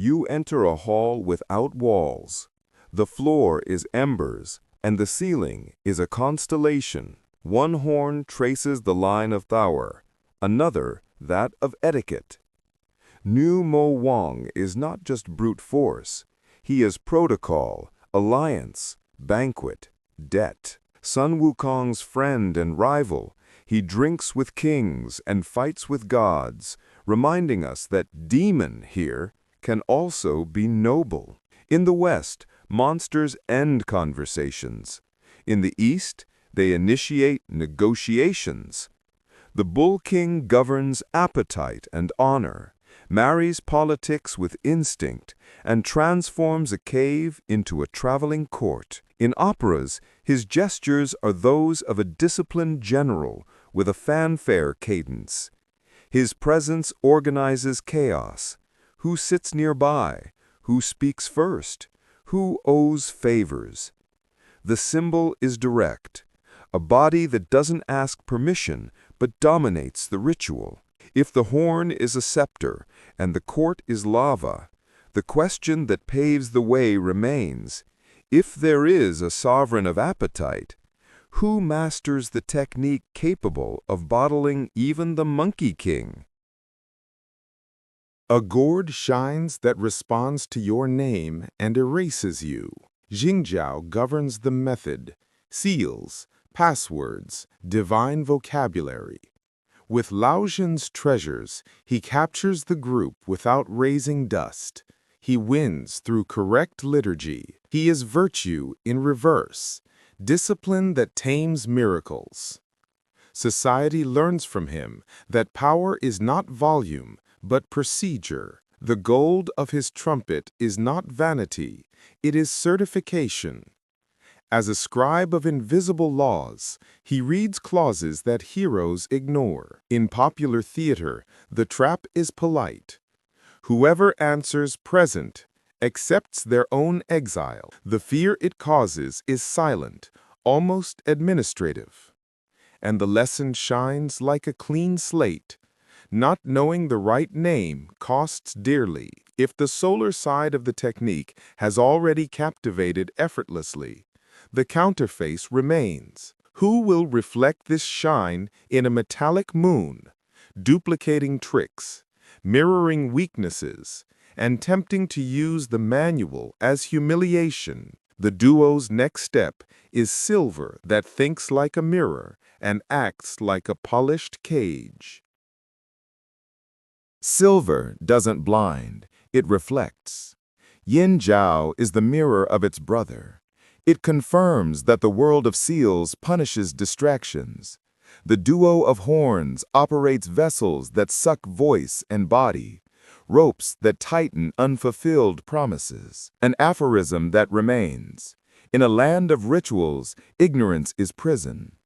You enter a hall without walls. The floor is embers, and the ceiling is a constellation. One horn traces the line of Thauer, another that of etiquette. Niu Mo Wang is not just brute force. He is protocol, alliance, banquet, debt. Sun Wukong's friend and rival, he drinks with kings and fights with gods, reminding us that demon here can also be noble. In the West, monsters end conversations. In the East, they initiate negotiations. The Bull King governs appetite and honor, marries politics with instinct, and transforms a cave into a traveling court. In operas, his gestures are those of a disciplined general with a fanfare cadence. His presence organizes chaos. Who sits nearby? Who speaks first? Who owes favors? The symbol is direct, a body that doesn't ask permission but dominates the ritual. If the horn is a scepter and the court is lava, the question that paves the way remains: if there is a sovereign of appetite, who masters the technique capable of bottling even the Monkey King? A gourd shines that responds to your name and erases you. Jingjiao governs the method, seals, passwords, divine vocabulary. With Laotian's treasures, he captures the group without raising dust. He wins through correct liturgy. He is virtue in reverse, discipline that tames miracles. Society learns from him that power is not volume, but procedure. The gold of his trumpet is not vanity, it is certification. As a scribe of invisible laws, he reads clauses that heroes ignore. In popular theater, the trap is polite. Whoever answers present accepts their own exile. The fear it causes is silent, almost administrative. And the lesson shines like a clean slate. Not knowing the right name costs dearly. If the solar side of the technique has already captivated effortlessly, the counterface remains. Who will reflect this shine in a metallic moon, duplicating tricks, mirroring weaknesses, and tempting to use the manual as humiliation? The duo's next step is silver that thinks like a mirror and acts like a polished cage. Silver doesn't blind, it reflects. Yin Jiao is the mirror of its brother. It confirms that the world of seals punishes distractions. The duo of horns operates vessels that suck voice and body, ropes that tighten unfulfilled promises, an aphorism that remains. In a land of rituals, ignorance is prison.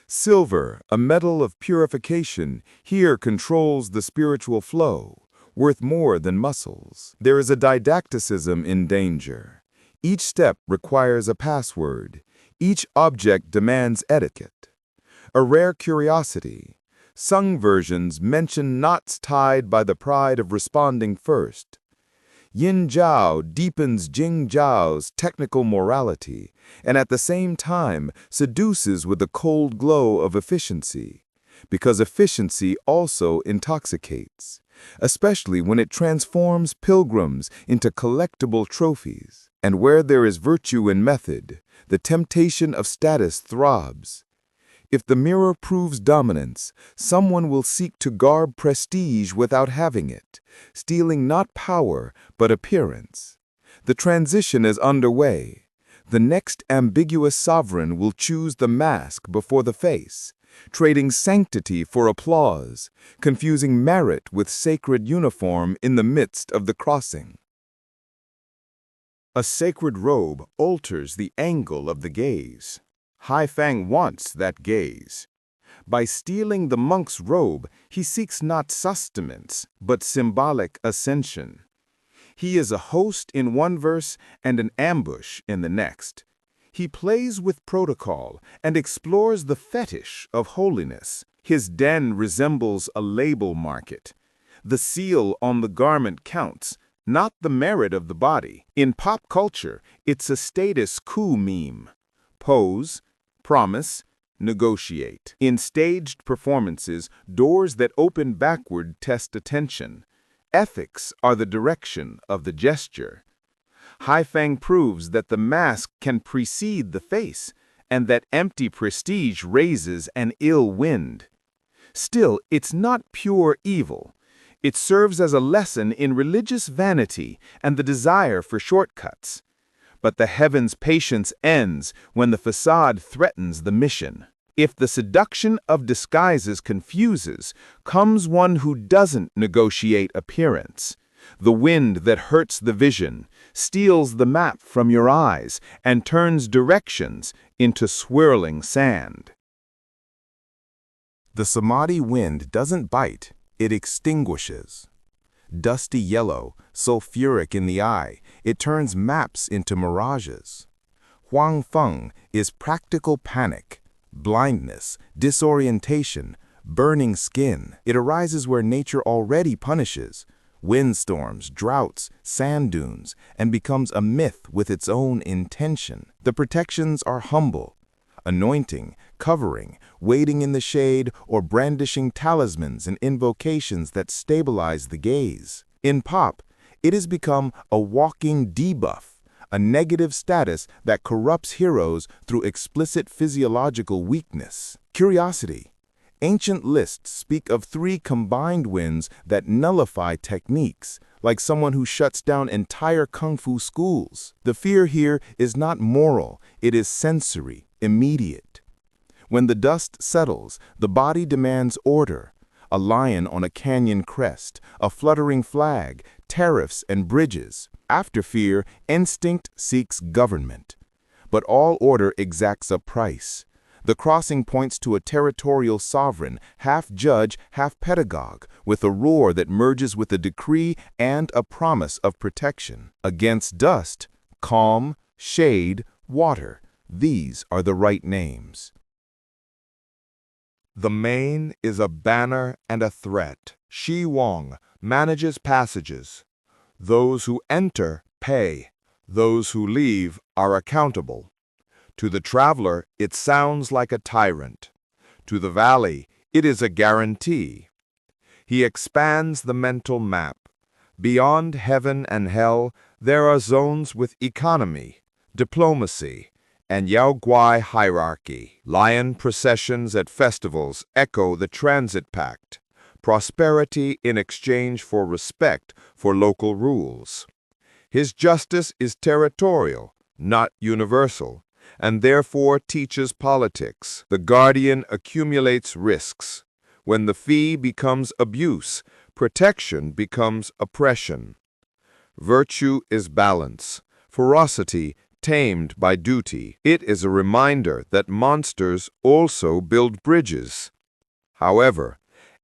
Silver, a metal of purification, here controls the spiritual flow, worth more than muscles. There is a didacticism in danger. Each step requires a password. Each object demands etiquette. A rare curiosity. Sung versions mention knots tied by the pride of responding first. Yin Jiao deepens Jing Jiao's technical morality, and at the same time seduces with the cold glow of efficiency, because efficiency also intoxicates, especially when it transforms pilgrims into collectible trophies. And where there is virtue in method, the temptation of status throbs. If the mirror proves dominance, someone will seek to garb prestige without having it, stealing not power but appearance. The transition is underway. The next ambiguous sovereign will choose the mask before the face, trading sanctity for applause, confusing merit with sacred uniform in the midst of the crossing. A sacred robe alters the angle of the gaze. Haifang wants that gaze. By stealing the monk's robe, he seeks not sustenance, but symbolic ascension. He is a host in one verse and an ambush in the next. He plays with protocol and explores the fetish of holiness. His den resembles a label market. The seal on the garment counts, not the merit of the body. In pop culture, it's a status quo meme. Pose, promise, negotiate. In staged performances, doors that open backward test attention. Ethics are the direction of the gesture. Haifeng proves that the mask can precede the face, and that empty prestige raises an ill wind. Still, it's not pure evil. It serves as a lesson in religious vanity and the desire for shortcuts. But the heaven's patience ends when the facade threatens the mission. If the seduction of disguises confuses, comes one who doesn't negotiate appearance. The wind that hurts the vision, steals the map from your eyes, and turns directions into swirling sand. The samadhi wind doesn't bite, it extinguishes. Dusty yellow, sulfuric in the eye, it turns maps into mirages. Huang Feng is practical panic, blindness, disorientation, burning skin. It arises where nature already punishes, windstorms, droughts, sand dunes, and becomes a myth with its own intention. The protections are humble, anointing, covering, waiting in the shade, or brandishing talismans and invocations that stabilize the gaze. In pop, it has become a walking debuff, a negative status that corrupts heroes through explicit physiological weakness. Curiosity. Ancient lists speak of 3 combined winds that nullify techniques, like someone who shuts down entire kung fu schools. The fear here is not moral, it is sensory, immediate. When the dust settles, the body demands order. A lion on a canyon crest, a fluttering flag, tariffs and bridges. After fear, instinct seeks government. But all order exacts a price. The crossing points to a territorial sovereign, half judge, half pedagogue, with a roar that merges with a decree and a promise of protection. Against dust, calm, shade, water. These are the right names. The mane is a banner and a threat. Shi Wang manages passages. Those who enter pay. Those who leave are accountable. To the traveler, it sounds like a tyrant. To the valley, it is a guarantee. He expands the mental map. Beyond heaven and hell, there are zones with economy, diplomacy, and Yaoguai hierarchy. Lion processions at festivals echo the transit pact. Prosperity in exchange for respect for local rules. His justice is territorial, not universal, and therefore teaches politics. The guardian accumulates risks. When the fee becomes abuse, protection becomes oppression. Virtue is balance, ferocity tamed by duty. It is a reminder that monsters also build bridges. However,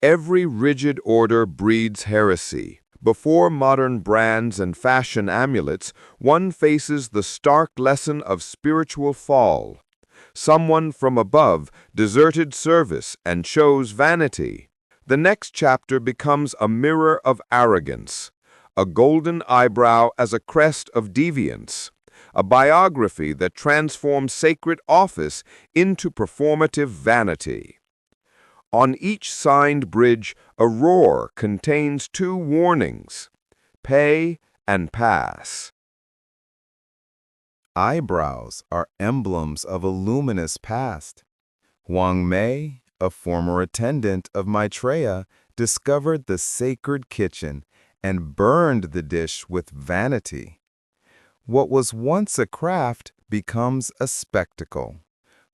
every rigid order breeds heresy. Before modern brands and fashion amulets, one faces the stark lesson of spiritual fall. Someone from above deserted service and chose vanity. The next chapter becomes a mirror of arrogance, a golden eyebrow as a crest of deviance, a biography that transforms sacred office into performative vanity. On each signed bridge, a roar contains 2 warnings: pay and pass. Eyebrows are emblems of a luminous past. Huang Mei, a former attendant of Maitreya, discovered the sacred kitchen and burned the dish with vanity. What was once a craft becomes a spectacle.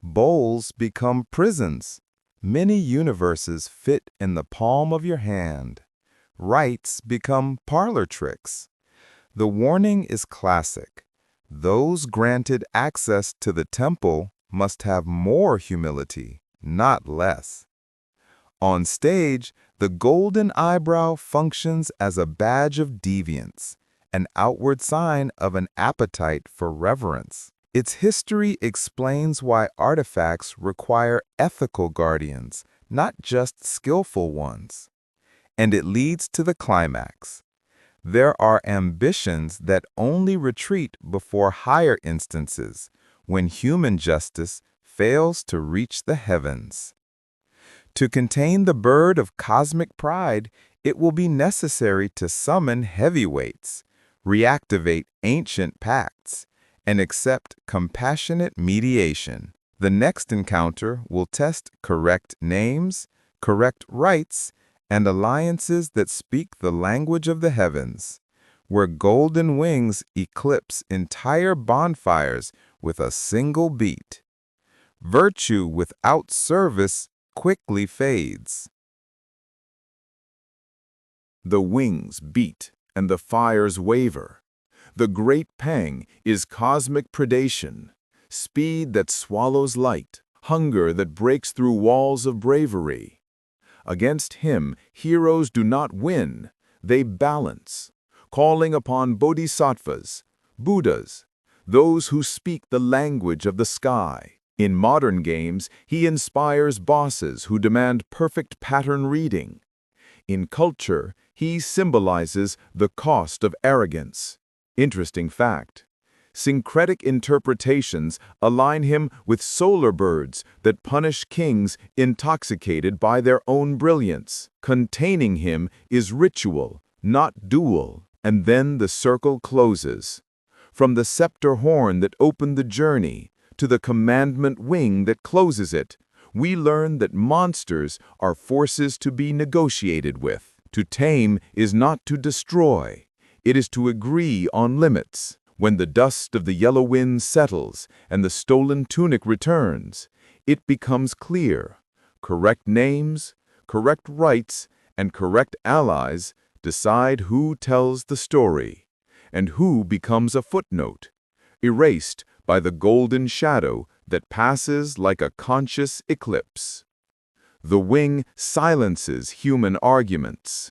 Bowls become prisons. Many universes fit in the palm of your hand. Rites become parlor tricks. The warning is classic. Those granted access to the temple must have more humility, not less. On stage, the golden eyebrow functions as a badge of deviance, an outward sign of an appetite for reverence. Its history explains why artifacts require ethical guardians, not just skillful ones. And it leads to the climax. There are ambitions that only retreat before higher instances, when human justice fails to reach the heavens. To contain the bird of cosmic pride, it will be necessary to summon heavyweights, reactivate ancient pacts, and accept compassionate mediation. The next encounter will test correct names, correct rights, and alliances that speak the language of the heavens, where golden wings eclipse entire bonfires with a single beat. Virtue without service quickly fades. The wings beat and the fires waver. The great pang is cosmic predation, speed that swallows light, hunger that breaks through walls of bravery. Against him, heroes do not win, they balance, calling upon bodhisattvas, Buddhas, those who speak the language of the sky. In modern games, he inspires bosses who demand perfect pattern reading. In culture, he symbolizes the cost of arrogance. Interesting fact. Syncretic interpretations align him with solar birds that punish kings intoxicated by their own brilliance. Containing him is ritual, not dual, and then the circle closes. From the scepter horn that opened the journey to the commandment wing that closes it, we learn that monsters are forces to be negotiated with. To tame is not to destroy. It is to agree on limits. When the dust of the yellow wind settles and the stolen tunic returns, it becomes clear. Correct names, correct rights, and correct allies decide who tells the story, and who becomes a footnote, erased by the golden shadow that passes like a conscious eclipse. The wing silences human arguments.